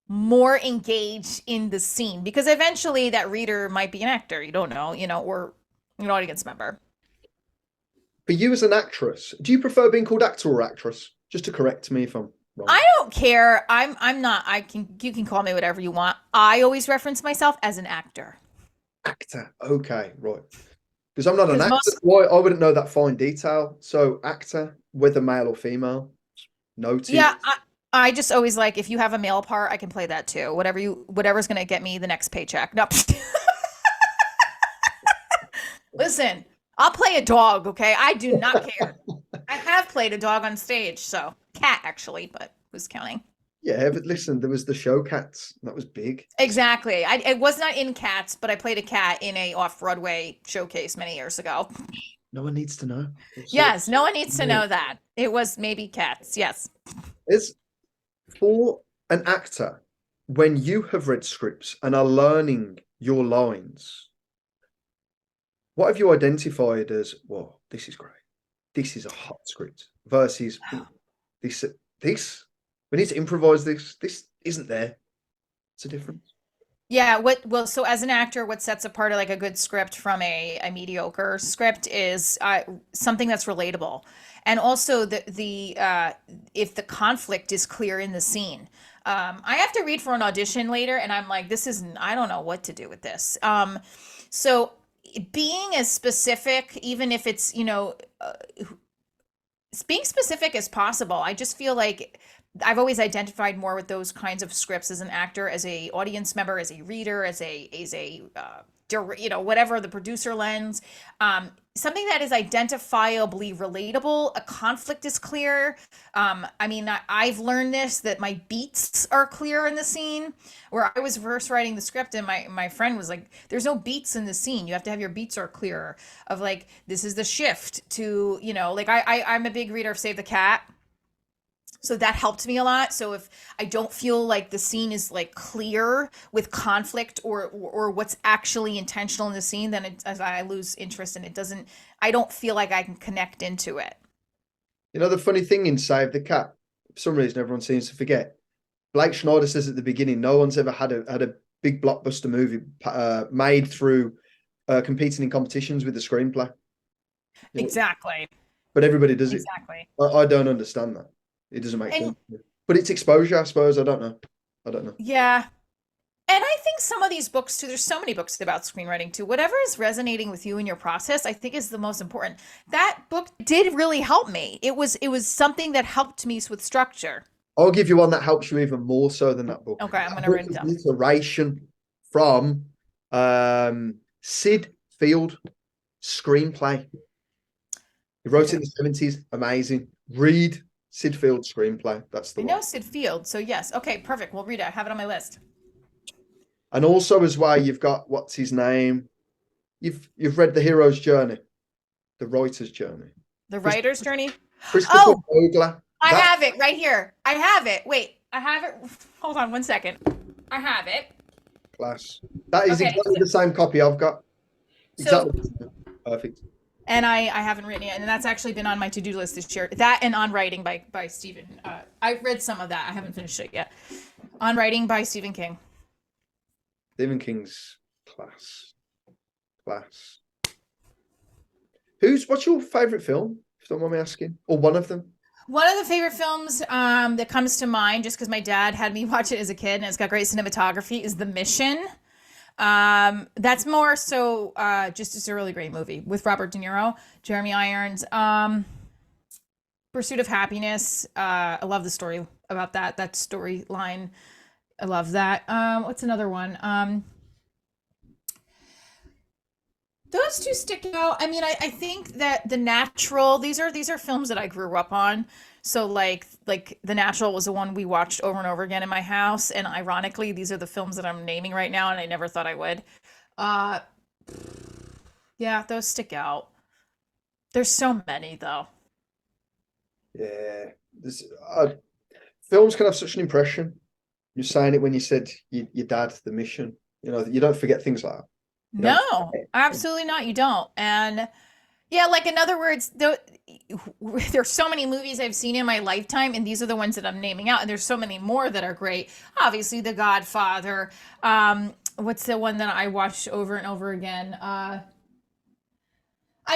more engaged in the scene? Because eventually that reader might be an actor, you don't know, or an audience member. For you as an actress, do you prefer being called actor or actress? Just to correct me if I'm wrong. I don't care. I'm not. You can call me whatever you want. I always reference myself as an actor. Actor. Okay, right. Because I'm not an 'Cause actor. most- Why I wouldn't know that fine detail. So actor, whether male or female, noted. Yeah, I just always like if you have a male part, I can play that too. Whatever's gonna get me the next paycheck. No. Listen, I'll play a dog, okay? I do not care. I have played a dog on stage, so cat actually, but who's counting? Yeah, but listen, there was the show Cats. That was big. Exactly. I was not in Cats, but I played a cat in a off-Broadway showcase many years ago. No one needs to know. Yes, no one needs to know that. It was maybe Cats. Yes. Is for an actor, when you have read scripts and are learning your lines, what have you identified as, well, this is great. This is a hot script versus this we need to improvise this. This isn't there. It's a difference. Yeah, so as an actor, what sets apart like a good script from a mediocre script is something that's relatable. And also the if the conflict is clear in the scene. I have to read for an audition later and I'm like, I don't know what to do with this. So being as specific, even if it's, being specific as possible, I just feel like I've always identified more with those kinds of scripts as an actor, as a audience member, as a reader, as a whatever the producer lens. Something that is identifiably relatable. A conflict is clear. I've learned this, that my beats are clear in the scene. Where I was first writing the script, and my friend was like, "There's no beats in the scene. You have to have your beats are clear. Of like, this is the shift to I'm a big reader of Save the Cat." So that helped me a lot. So if I don't feel like the scene is like clear with conflict or what's actually intentional in the scene, then I lose interest and I don't feel like I can connect into it. You know, the funny thing in Save the Cat, for some reason, everyone seems to forget. Blake Schneider says at the beginning, no one's ever had a big blockbuster movie made through competing in competitions with the screenplay. Exactly. But everybody does Exactly. it. I don't understand that. It doesn't make sense. But it's exposure, I suppose. I don't know. I don't know. Yeah. And I think some of these books too, there's so many books about screenwriting too. Whatever is resonating with you in your process, I think is the most important. That book did really help me. It was something that helped me with structure. I'll give you one that helps you even more so than that book. Okay, I'm That gonna book write it is down. an iteration from Sid Field screenplay. He wrote it in the 70s. Amazing. Read Sid Field screenplay. That's the I know one. Sid Field, so yes. Okay, perfect. We'll read it. I have it on my list. And also as well, you've got what's his name? You've read The Hero's Journey, The Writer's Journey. The Writer's Journey. Christopher Oh, Vogler. I That have it right here. I have it. Wait, I have it. Hold on one second. I have it. class. That is Okay, exactly the same copy I've got. so Exactly. Perfect. and I haven't written it, and that's actually been on my to-do list this year. That and On Writing by Stephen. I've read some of that. I haven't finished it yet. On Writing by Stephen King. Stephen King's class. Class. What's your favorite film? If you don't mind me asking, or one of them? One of the favorite films that comes to mind, just because my dad had me watch it as a kid, and it's got great cinematography, is The Mission. That's more so just it's a really great movie with Robert De Niro, Jeremy Irons. Pursuit of Happiness. I love the story about that storyline. I love that. What's another one? Those two stick out. I mean, I think that The Natural, these are films that I grew up on. So like The Natural was the one we watched over and over again in my house. And ironically, these are the films that I'm naming right now, and I never thought I would. Uh yeah, those stick out. There's so many though. Yeah. This, films can have such an impression. You're saying it when you said your dad, The Mission. You know, you don't forget things like that. You don't No, absolutely not. You don't. And yeah, like in other words, there's so many movies I've seen in my lifetime, and these are the ones that I'm naming out. And there's so many more that are great. Obviously, The Godfather. What's the one that I watched over and over again? I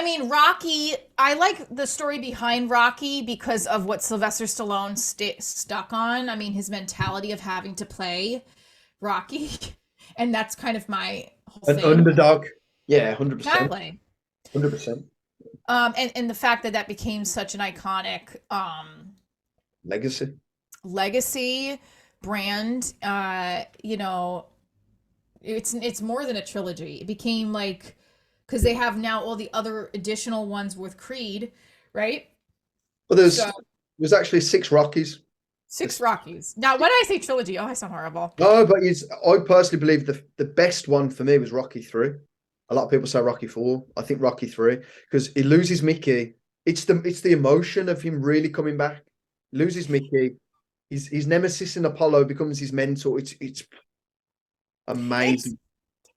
mean, Rocky. I like the story behind Rocky because of what Sylvester Stallone stuck on. I mean, his mentality of having to play Rocky, and that's kind of my whole an thing. underdog. Yeah, 100%. Exactly. 100%. And the fact that that became such an iconic Legacy. legacy brand, it's more than a trilogy. It became like because they have now all the other additional ones with Creed, right? Well, So there's actually 6 Rockies. six Rockies. Now, when I say trilogy, oh, I sound horrible. No, but I personally believe the best one for me was Rocky 3. A lot of people say Rocky 4. I think Rocky 3 because he loses Mickey. It's the emotion of him really coming back. Loses Mickey. His nemesis in Apollo becomes his mentor. It's It's amazing.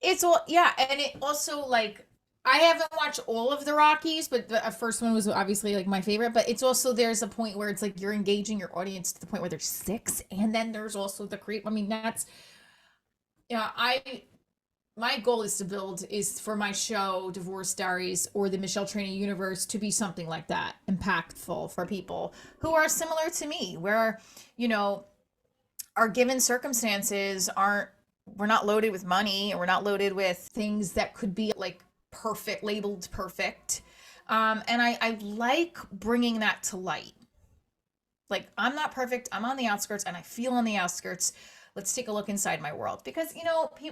it's all yeah, and it also like I haven't watched all of the Rockies, but the first one was obviously like my favorite. But it's also there's a point where it's like you're engaging your audience to the point where there's 6, and then there's also the creep. I mean, that's yeah. I my goal is for my show Divorce Diaries or the Michele Traina universe to be something like that, impactful for people who are similar to me, where you know our given circumstances aren't we're not loaded with money and we're not loaded with things that could be like perfect labeled perfect and I like bringing that to light. Like I'm not perfect, I'm on the outskirts and I feel on the outskirts. Let's take a look inside my world because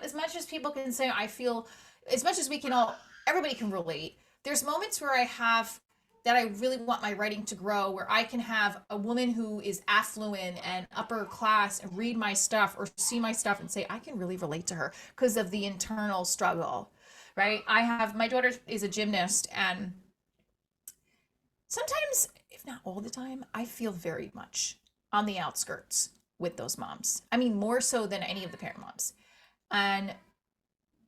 as much as people can say I feel, as much as we can all everybody can relate, there's moments where I have that I really want my writing to grow, where I can have a woman who is affluent and upper class and read my stuff or see my stuff and say, I can really relate to her because of the internal struggle, right? I have my daughter is a gymnast, and sometimes, if not all the time, I feel very much on the outskirts with those moms. I mean, more so than any of the parent moms. And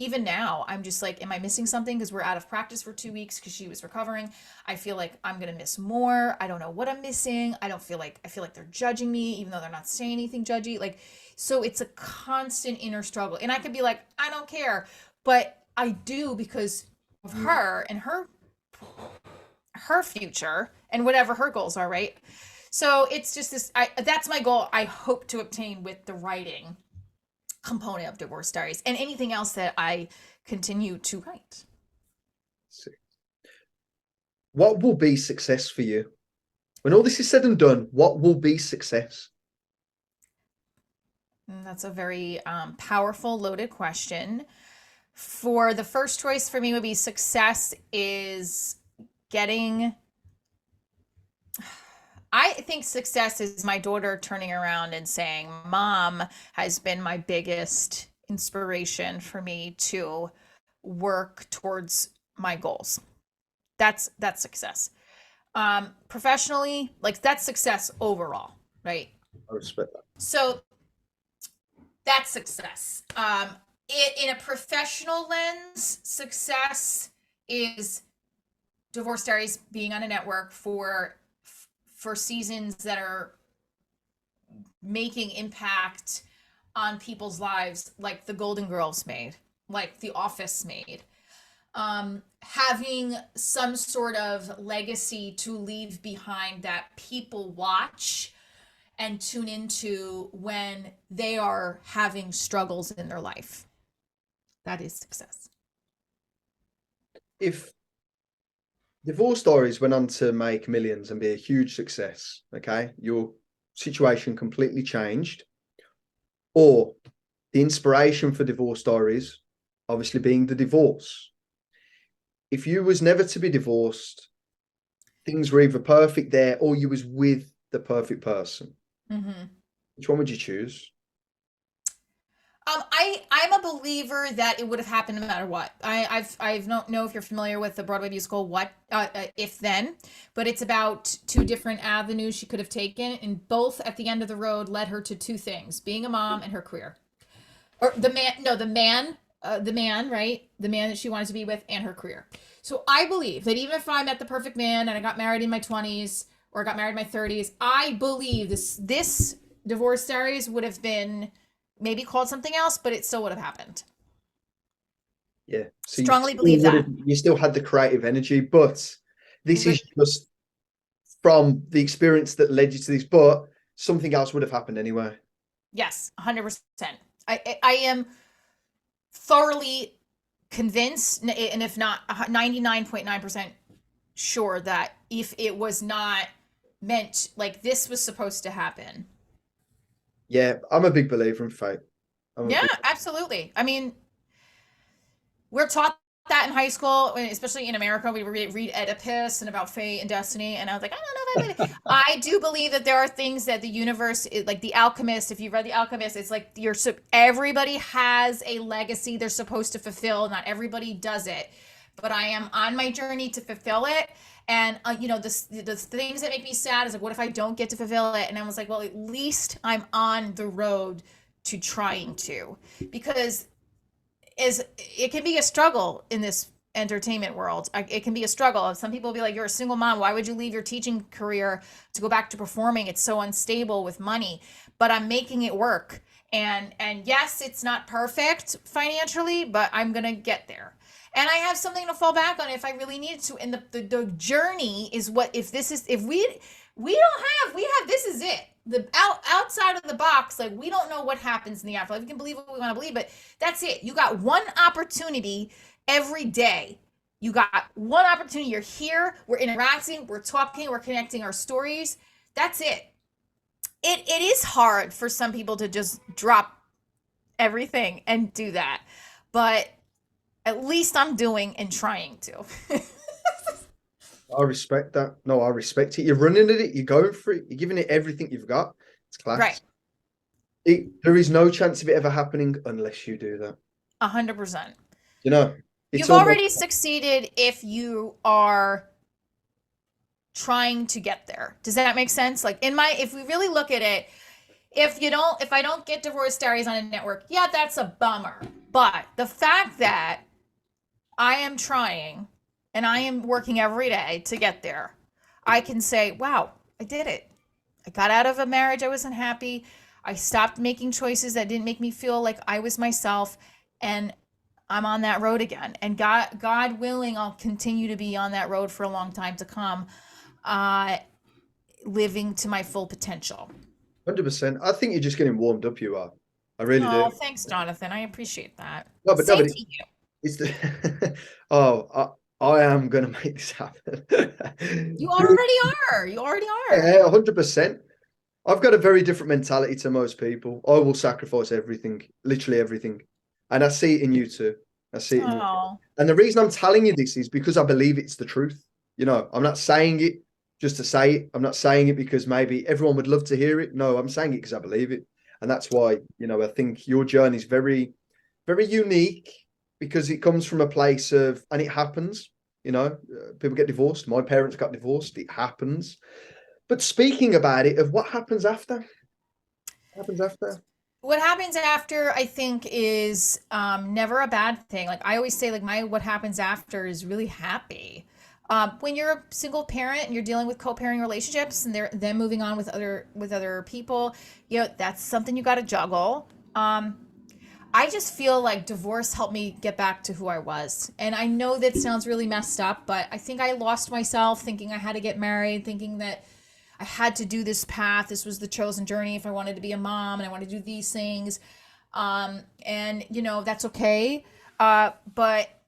even now, I'm just like, am I missing something? Because we're out of practice for 2 weeks because she was recovering. I feel like I'm gonna miss more. I don't know what I'm missing. I feel like they're judging me, even though they're not saying anything judgy. Like, so it's a constant inner struggle. And I could be like, I don't care, but I do because of her and her future and whatever her goals are, right? So it's just this. That's my goal. I hope to obtain with the writing component of Divorce Diaries and anything else that I continue to write. What will be success for you? When all this is said and done, what will be success? That's a very powerful, loaded question. For the first choice for me would be success is getting. I think success is my daughter turning around and saying, Mom has been my biggest inspiration for me to work towards my goals. That's success. Professionally, like that's success overall, right? I respect that. So that's success. In a professional lens, success is Divorce Diaries being on a network for seasons that are making impact on people's lives, like the Golden Girls made, like The Office made. Having some sort of legacy to leave behind that people watch and tune into when they are having struggles in their life. That is success. If Divorce Stories went on to make millions and be a huge success, okay, your situation completely changed, or the inspiration for Divorce Stories obviously being the divorce. If you was never to be divorced, things were either perfect there or you was with the perfect person. Mm-hmm. Which one would you choose? I'm a believer that it would have happened no matter what. I don't know if you're familiar with the Broadway musical What If Then, but it's about two different avenues she could have taken, and both at the end of the road led her to two things: being a mom and her career. Or the man, right? The man that she wanted to be with and her career. So I believe that even if I met the perfect man and I got married in my 20s or got married in my 30s, I believe this Divorce Diaries would have been maybe called something else, but it still would have happened. Yeah. So Strongly believe that. You still had the creative energy, but this is just from the experience that led you to this, but something else would have happened anyway. Yes, 100%. I am thoroughly convinced, and if not 99.9% sure, that if it was not meant, like this was supposed to happen. Yeah, I'm a big believer in fate. Yeah, absolutely. I mean, we're taught that in high school, especially in America. We read Oedipus and about fate and destiny, and I was like, I don't know if I believe it. I do believe that there are things that the universe, like The Alchemist. If you've read The Alchemist, it's like everybody has a legacy they're supposed to fulfill. Not everybody does it, but I am on my journey to fulfill it. And the things that make me sad is like, what if I don't get to fulfill it? And I was like, well, at least I'm on the road to trying to, because it can be a struggle in this entertainment world. It can be a struggle. Some people will be like, you're a single mom, why would you leave your teaching career to go back to performing? It's so unstable with money. But I'm making it work. And yes, it's not perfect financially, but I'm gonna get there. And I have something to fall back on if I really needed to. And the journey is what, if this is, if we have this is it. The outside of the box, like we don't know what happens in the afterlife. We can believe what we want to believe, but that's it. You got one opportunity every day. You got one opportunity. You're here. We're interacting. We're talking. We're connecting our stories. That's it. It is hard for some people to just drop everything and do that, but at least I'm doing and trying to. I respect that. No, I respect it. You're running at it. You're going for it. You're giving it everything you've got. It's class. Right. There is no chance of it ever happening unless you do that. 100%. You know, you've already succeeded if you are trying to get there. Does that make sense? Like if we really look at it, if I don't get Divorce Diaries on a network, yeah, that's a bummer. But the fact that I am trying and I am working every day to get there, I can say, wow, I did it. I got out of a marriage I wasn't happy. I stopped making choices that didn't make me feel like I was myself, and I'm on that road again. And God willing, I'll continue to be on that road for a long time to come. living to my full potential. 100%. I think you're just getting warmed up. You are. I really do. Oh, thanks, Jonathan. I appreciate that. No, Same but to you. it's the. Oh, I am gonna make this happen. You already are. You already are. Yeah, 100%. I've got a very different mentality to most people. I will sacrifice everything, literally everything. And I see it in you too. I see it in you. Oh, And the reason I'm telling you this is because I believe it's the truth. You know, I'm not saying it just to say it. I'm not saying it because maybe everyone would love to hear it. No, I'm saying it because I believe it. And that's why, you know, I think your journey is very, very unique because it comes from a place of, and it happens, you know, people get divorced. My parents got divorced. It happens. But speaking about it, of what happens after? What happens after? what happens after, I think, is never a bad thing. Like I always say, like my what happens after is really happy. When you're a single parent and you're dealing with co-parenting relationships and they're then moving on with other people, you know, that's something you got to juggle. I just feel like divorce helped me get back to who I was. And I know that sounds really messed up, but I think I lost myself thinking I had to get married, thinking that I had to do this path. This was the chosen journey if I wanted to be a mom and I wanted to do these things. And, you know, that's okay. But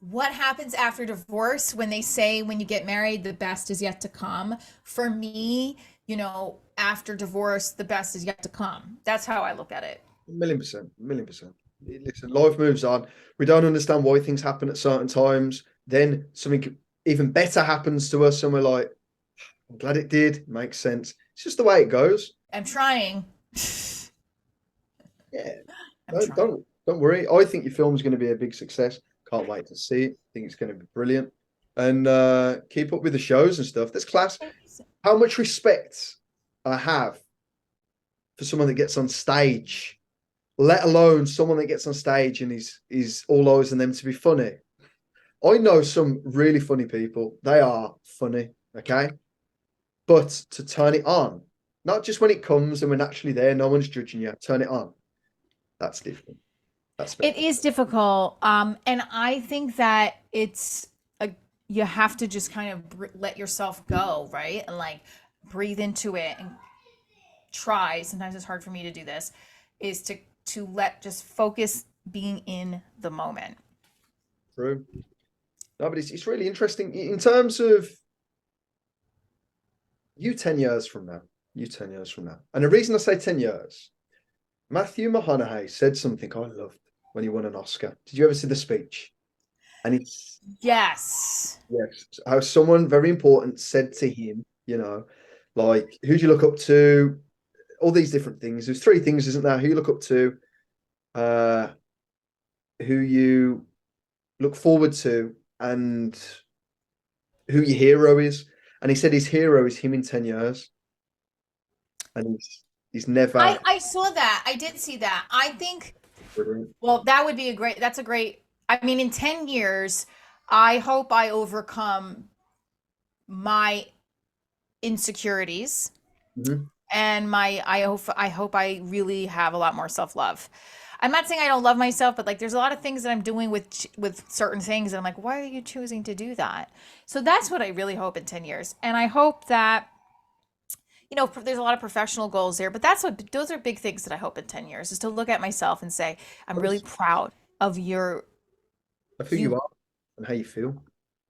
what happens after divorce when they say when you get married, the best is yet to come? For me, you know, after divorce, the best is yet to come. That's how I look at it. 1,000,000%, 1,000,000%. Listen, life moves on. We don't understand why things happen at certain times. Then something even better happens to us, and we're like, I'm glad it did. Makes sense. It's just the way it goes. I'm trying. Yeah. I'm Don't trying. don't, don't worry. I think your film's going to be a big success. Can't wait to see it. I think it's going to be brilliant. And keep up with the shows and stuff. That's class. How much respect I have for someone that gets on stage, let alone someone that gets on stage and is all eyes on them to be funny. I know some really funny people. They are funny, okay? But to turn it on, not just when it comes and we're naturally there, no one's judging you. Turn it on. That's different. That's It special. is difficult. And I think that you have to just kind of let yourself go, right? And like breathe into it and try. Sometimes it's hard for me to do this, is to let just focus being in the moment. True. No, but it's really interesting in terms of you 10 years from now. You 10 years from now. And the reason I say 10 years, Matthew McConaughey said something I loved when he won an Oscar. Did you ever see the speech? And it's Yes. yes, how someone very important said to him, you know, like, who do you look up to? All these different things. There's three things, isn't there? Who you look up to, uh, who you look forward to, and who your hero is. And he said his hero is him in 10 years. And he's never I saw that. I did see that. I think, brilliant. well, that would be that's a great, I mean, in 10 years, I hope I overcome my insecurities Mhm. and I hope I really have a lot more self-love. I'm not saying I don't love myself, but like there's a lot of things that I'm doing with certain things and I'm like, why are you choosing to do that? So that's what I really hope in 10 years. And I hope that, you know, there's a lot of professional goals there, but those are big things that I hope in 10 years is to look at myself and say, I'm really proud of Of who you you. are and how you feel.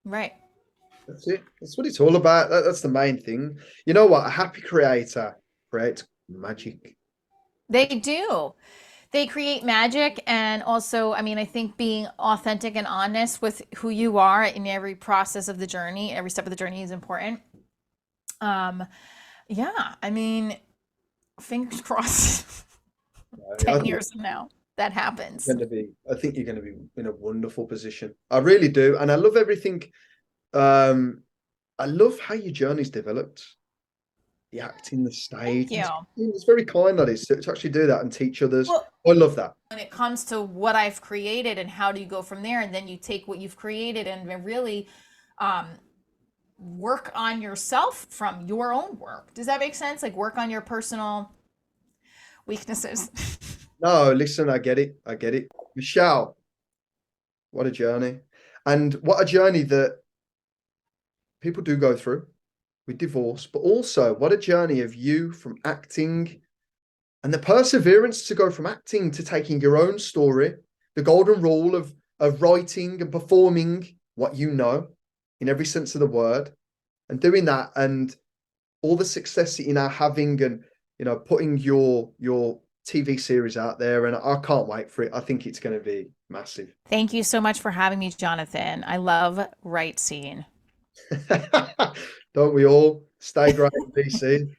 Right. That's it. That's what it's all about. That's the main thing. You know what? A happy creator creates magic. They do. They create magic. And also, I mean, I think being authentic and honest with who you are in every process of the journey, every step of the journey is important. Um, yeah, I mean, fingers crossed I 10 think years from now that happens. I think you're going to be in a wonderful position. I really do. And I love everything. Um, I love how your journey's developed. The acting, the Thank stage. you. It's very kind that is to actually do that and teach others. Well, I love that. when it comes to what I've created and how do you go from there, and then you take what you've created and really um, work on yourself from your own work. Does that make sense? Like work on your personal weaknesses. No, listen, I get it. I get it. Michelle, what a journey. And what a journey that people do go through. with divorce, but also what a journey of you from acting and the perseverance to go from acting to taking your own story, the golden rule of writing and performing what you know in every sense of the word, and doing that, and all the success that you're now having, and putting your TV series out there, and I can't wait for it. I think it's going to be massive. Thank you so much for having me, Jonathan. I love Right Scene. Don't we all? Stay great in BC.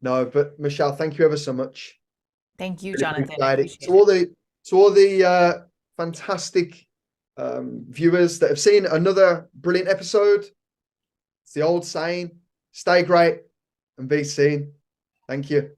No, but Michele, thank you ever so much. Thank you, Really Jonathan. I appreciate it. appreciate it. To all the fantastic viewers that have seen another brilliant episode. It's the old saying: stay great and be seen. Thank you.